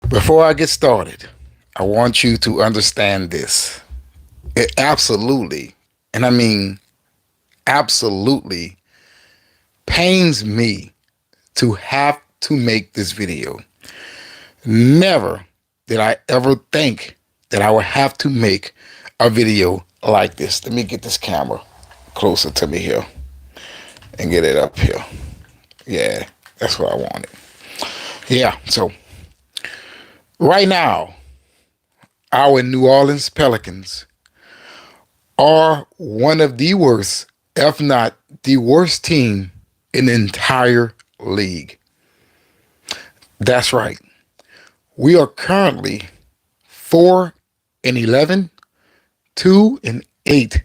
Before I get started, I want you to understand this. It absolutely, and I mean absolutely, pains me to have to make this video. Never did I ever think that I would have to make a video like this. Let me get this camera closer to me here and get it up here. Yeah, that's what I wanted. Yeah, so right now, our New Orleans Pelicans are one of the worst, if not the worst team in the entire league. That's right. We are currently 4-11, 2-8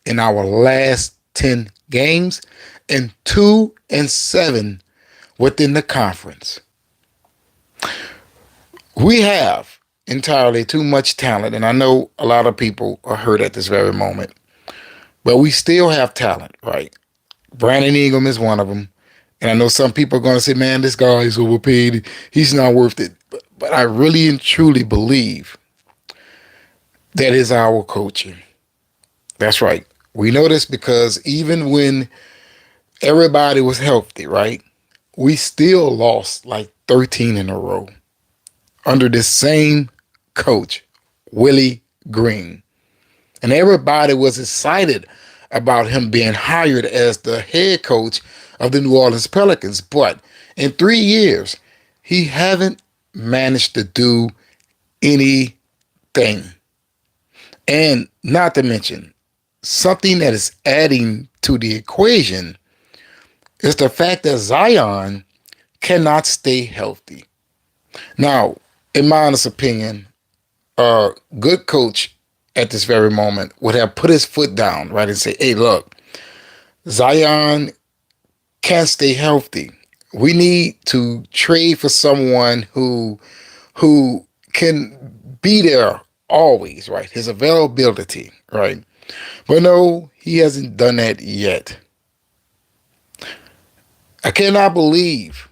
in our last 10 games, and 2-7 within the conference. We have entirely too much talent, and I know a lot of people are hurt at this very moment, but we still have talent, right? Brandon Ingram is one of them. And I know some people are going to say, man, this guy is overpaid. He's not worth it. But I really and truly believe that is our coaching. That's right. We know this because even when everybody was healthy, right, we still lost like 13 in a row under this same coach, Willie Green. And everybody was excited about him being hired as the head coach of the New Orleans Pelicans. But in 3 years, he haven't managed to do anything. And not to mention, something that is adding to the equation is the fact that Zion cannot stay healthy. Now, in my honest opinion, a good coach at this very moment would have put his foot down, right, and say, hey, look, Zion can't stay healthy. We need to trade for someone who can be there always, right? His availability, right? But no, he hasn't done that yet. I cannot believe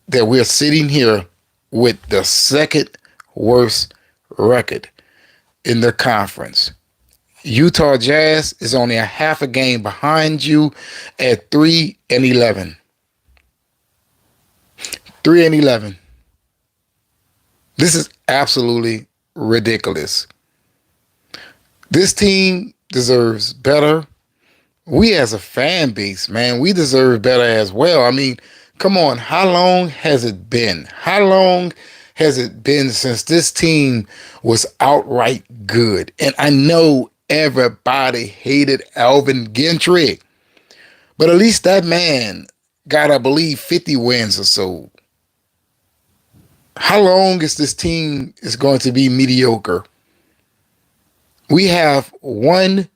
that we're sitting here with the second worst record in the conference. Utah Jazz is only a half a game behind you at 3-11. 3-11. This is absolutely ridiculous. This team deserves better. We as a fan base, man, we deserve better as well. I mean, come on, how long has it been? How long has it been since this team was outright good? And I know everybody hated Alvin Gentry, but at least that man got, I believe, 50 wins or so. How long is this team is going to be mediocre? We have one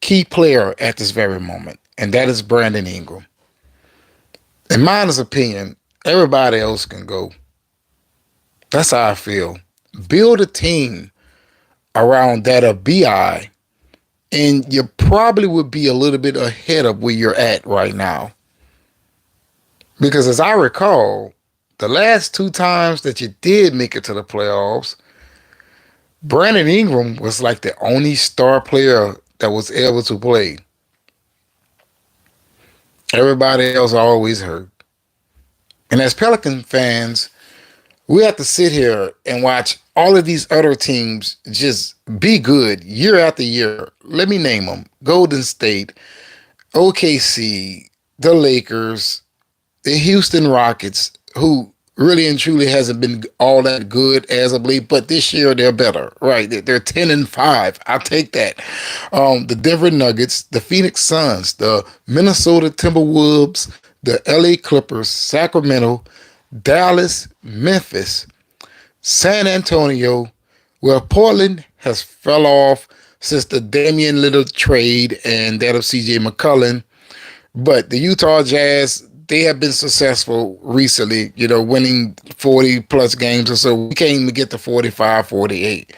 key player at this very moment, and that is Brandon Ingram. In my honest opinion, everybody else can go. That's how I feel. Build a team around that of BI, and you probably would be a little bit ahead of where you're at right now. Because as I recall, the last 2 times that you did make it to the playoffs, Brandon Ingram was like the only star player that was able to play. Everybody else always hurt. And as Pelican fans, we have to sit here and watch all of these other teams just be good year after year. Let me name them. Golden State, OKC, the Lakers, the Houston Rockets, who really and truly hasn't been all that good as of late, but this year they're better, right? They're 10-5. I'll take that. The Denver Nuggets, the Phoenix Suns, the Minnesota Timberwolves, the LA Clippers, Sacramento, Dallas, Memphis, San Antonio, where Portland has fell off since the Damian Lillard trade and that of CJ McCollum. But the Utah Jazz, they have been successful recently, winning 40 plus games or so. We can't even get to 45, 48.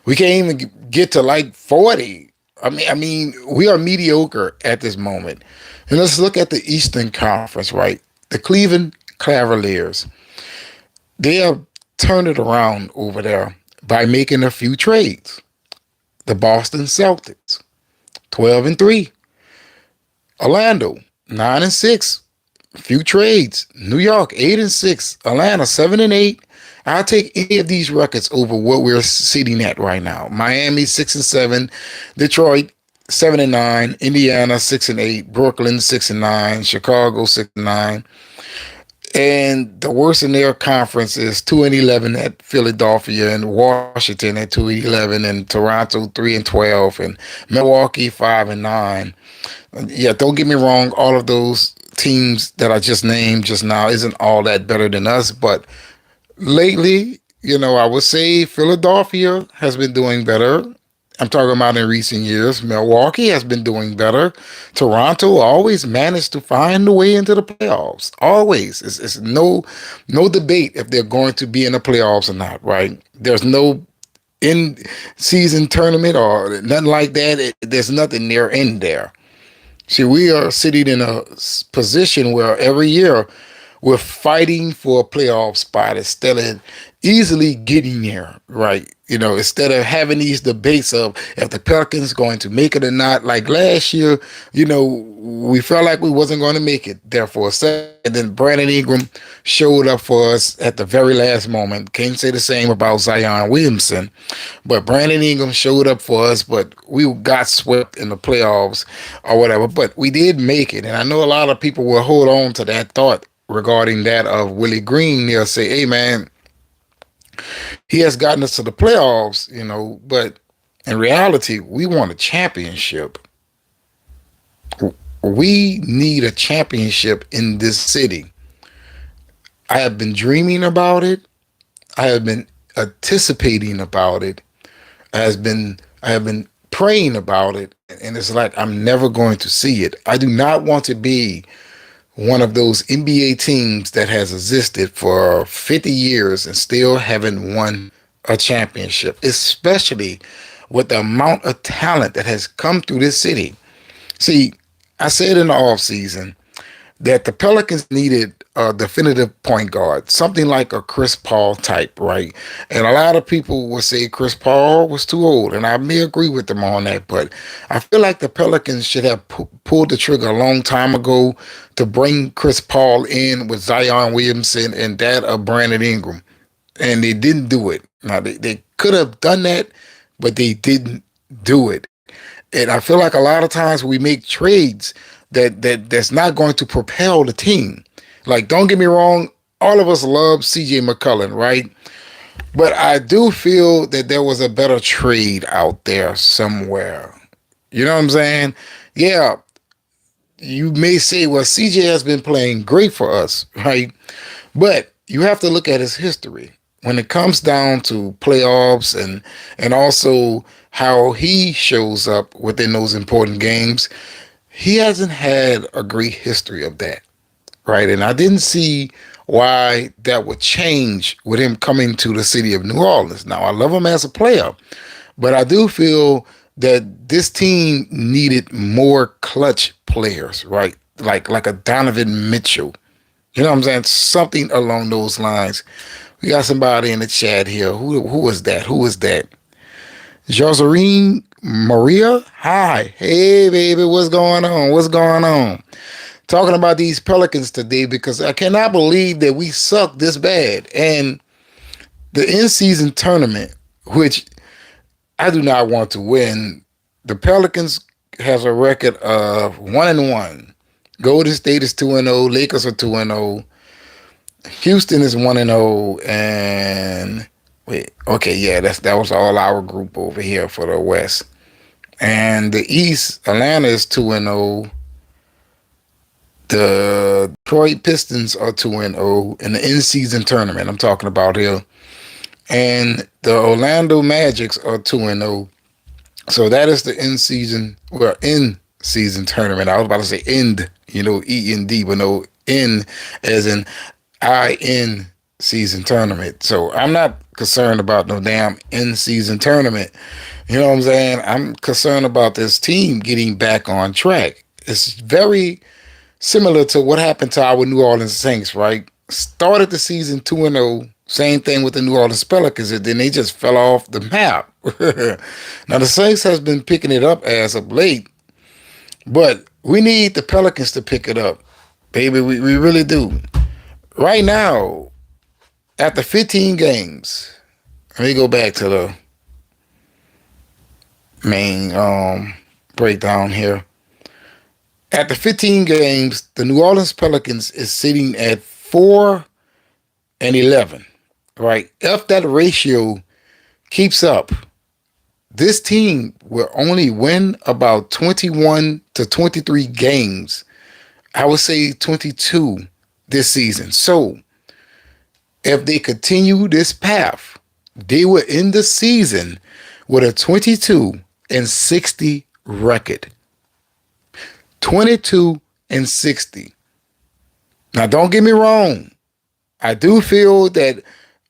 We can't even get to like 40. I mean, we are mediocre at this moment. And let's look at the Eastern Conference, right? The Cleveland Cavaliers. They are turned it around over there by making a few trades. The Boston Celtics, 12-3. Orlando, 9-6. Few trades. New York, 8-6. Atlanta, 7-8. I'll take any of these records over what we're sitting at right now. Miami, 6-7. Detroit, 7-9. Indiana, 6-8. Brooklyn, 6-9. Chicago, 6-9. And the worst in their conference is 2-11 at Philadelphia, and Washington at 2-11, and Toronto 3-12, and Milwaukee 5-9. Yeah, don't get me wrong. All of those teams that I just named just now isn't all that better than us, but lately, I would say Philadelphia has been doing better. I'm talking about in recent years. Milwaukee has been doing better. Toronto always managed to find a way into the playoffs. Always. It's no debate if they're going to be in the playoffs or not, right? There's no in season tournament or nothing like that. There's nothing near in there. See, we are sitting in a position where every year we're fighting for a playoff spot instead of easily getting there, right? Instead of having these debates of if the Pelicans going to make it or not. Like last year, we felt like we wasn't going to make it there for a second. And then Brandon Ingram showed up for us at the very last moment. Can't say the same about Zion Williamson, but Brandon Ingram showed up for us, but we got swept in the playoffs or whatever. But we did make it. And I know a lot of people will hold on to that thought regarding that of Willie Green. They'll say, hey, man, he has gotten us to the playoffs, but in reality, we want a championship. We need a championship in this city. I have been dreaming about it. I have been anticipating about it. I have been praying about it. And it's like I'm never going to see it. I do not want to be one of those NBA teams that has existed for 50 years and still haven't won a championship, especially with the amount of talent that has come through this city. See, I said in the offseason that the Pelicans needed a definitive point guard, something like a Chris Paul type, right? And a lot of people will say Chris Paul was too old, and I may agree with them on that, but I feel like the Pelicans should have pulled the trigger a long time ago to bring Chris Paul in with Zion Williamson and that of Brandon Ingram, and they didn't do it. Now, they could have done that, but they didn't do it. And I feel like a lot of times we make trades that's not going to propel the team. Like, don't get me wrong, all of us love CJ McCollum, right? But I do feel that there was a better trade out there somewhere. You know what I'm saying? Yeah, you may say, well, CJ has been playing great for us, right? But you have to look at his history when it comes down to playoffs and also how he shows up within those important games. He hasn't had a great history of that, right? And I didn't see why that would change with him coming to the city of New Orleans. Now, I love him as a player, but I do feel that this team needed more clutch players, right? Like a Donovan Mitchell. You know what I'm saying? Something along those lines. We got somebody in the chat here. Who was that? Who was that? Joserine Maria? Hi. Hey, baby. What's going on? What's going on? Talking about these Pelicans today because I cannot believe that we suck this bad. And the in-season tournament, which I do not want to win, the Pelicans has a record of 1-1. Golden State is 2-0. Lakers are 2-0. Houston is 1-0. And wait, okay, yeah, that was all our group over here for the West. And the East, Atlanta is 2-0. The Detroit Pistons are 2-0 in the in-season tournament. I'm talking about here. And the Orlando Magics are 2-0. So that is the in-season tournament. I was about to say end, E-N-D, but no, in as in I-N season tournament. So I'm not concerned about no damn in-season tournament. You know what I'm saying? I'm concerned about this team getting back on track. It's very similar to what happened to our New Orleans Saints, right? Started the season 2-0, Same thing with the New Orleans Pelicans, and then they just fell off the map. Now the Saints has been picking it up as of late, but we need the Pelicans to pick it up, baby. We really do. Right now, after 15 games, let me go back to the main breakdown here. After 15 games, the New Orleans Pelicans is sitting at 4-11. Right? If that ratio keeps up, this team will only win about 21 to 23 games. I would say 22 this season. So if they continue this path, they will end the season with a 22-60 record. 22-60. Now, don't get me wrong. I do feel that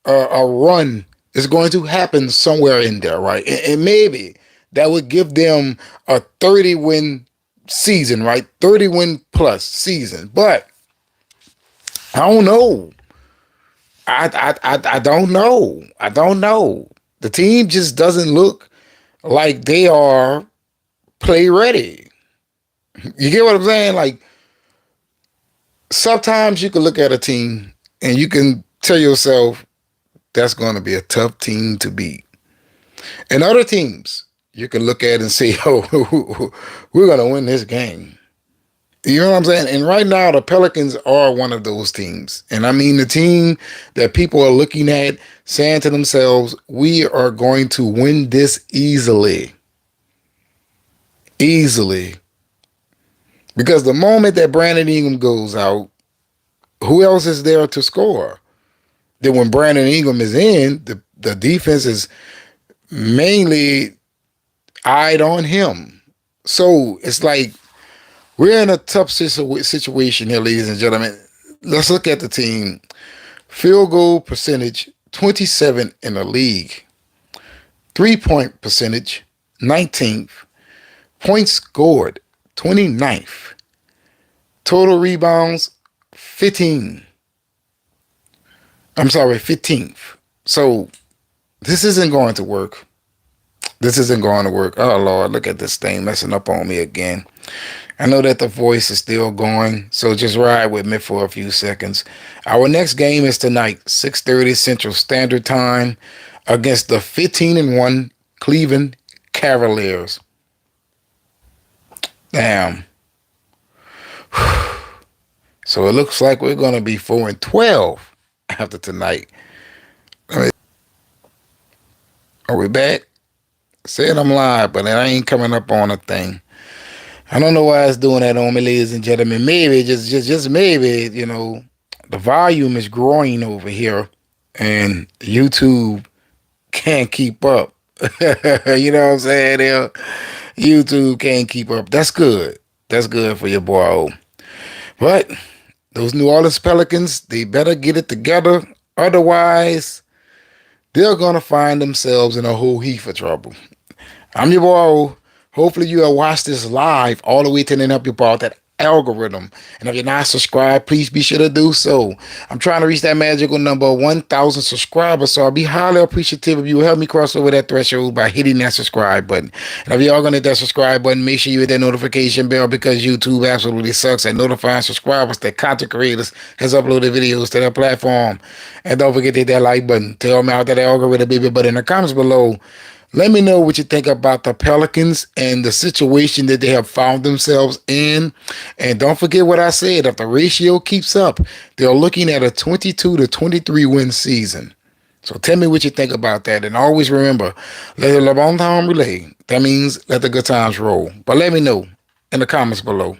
a run is going to happen somewhere in there, right? And maybe that would give them a 30-win season, right? 30-win plus season. But I don't know. I don't know. I don't know. The team just doesn't look like they are play ready. You get what I'm saying? Like, sometimes you can look at a team and you can tell yourself that's going to be a tough team to beat. And other teams you can look at and say, oh, we're going to win this game. You know what I'm saying? And right now, the Pelicans are one of those teams. And I mean, the team that people are looking at saying to themselves, we are going to win this easily. Easily. Because the moment that Brandon Ingram goes out, who else is there to score? Then when Brandon Ingram is in, the defense is mainly eyed on him. So it's like we're in a tough situation here, ladies and gentlemen. Let's look at the team. Field goal percentage, 27 in the league. 3-point percentage, 19th. Points scored, 29th. Total rebounds, 15th. So this isn't going to work. This isn't going to work. Oh, Lord, look at this thing messing up on me again. I know that the voice is still going, so just ride with me for a few seconds. Our next game is tonight, 6:30 Central Standard Time, against the 15-1 Cleveland Cavaliers. Damn. So it looks like we're going to be 4-12 after tonight. Are we back? Said I'm live, but I ain't coming up on a thing. I don't know why it's doing that on me, ladies and gentlemen. Maybe, just maybe, the volume is growing over here and YouTube can't keep up. You know what I'm saying? YouTube can't keep up. That's good. That's good for your boy. But those New Orleans Pelicans, they better get it together. Otherwise, they're going to find themselves in a whole heap of trouble. I'm your boy. Hopefully you have watched this live all the way to the end up your ball, that algorithm. And if you're not subscribed, please be sure to do so. I'm trying to reach that magical number of 1,000 subscribers, so I'll be highly appreciative if you help me cross over that threshold by hitting that subscribe button. And if you are going to hit that subscribe button, make sure you hit that notification bell, because YouTube absolutely sucks at notifying subscribers that content creators has uploaded videos to their platform. And don't forget to hit that like button. Tell me out that algorithm, baby. But in the comments below, let me know what you think about the Pelicans and the situation that they have found themselves in. And don't forget what I said. If the ratio keeps up, they're looking at a 22 to 23 win season. So tell me what you think about that. And always remember, let the bon temps relay. That means let the good times roll. But let me know in the comments below.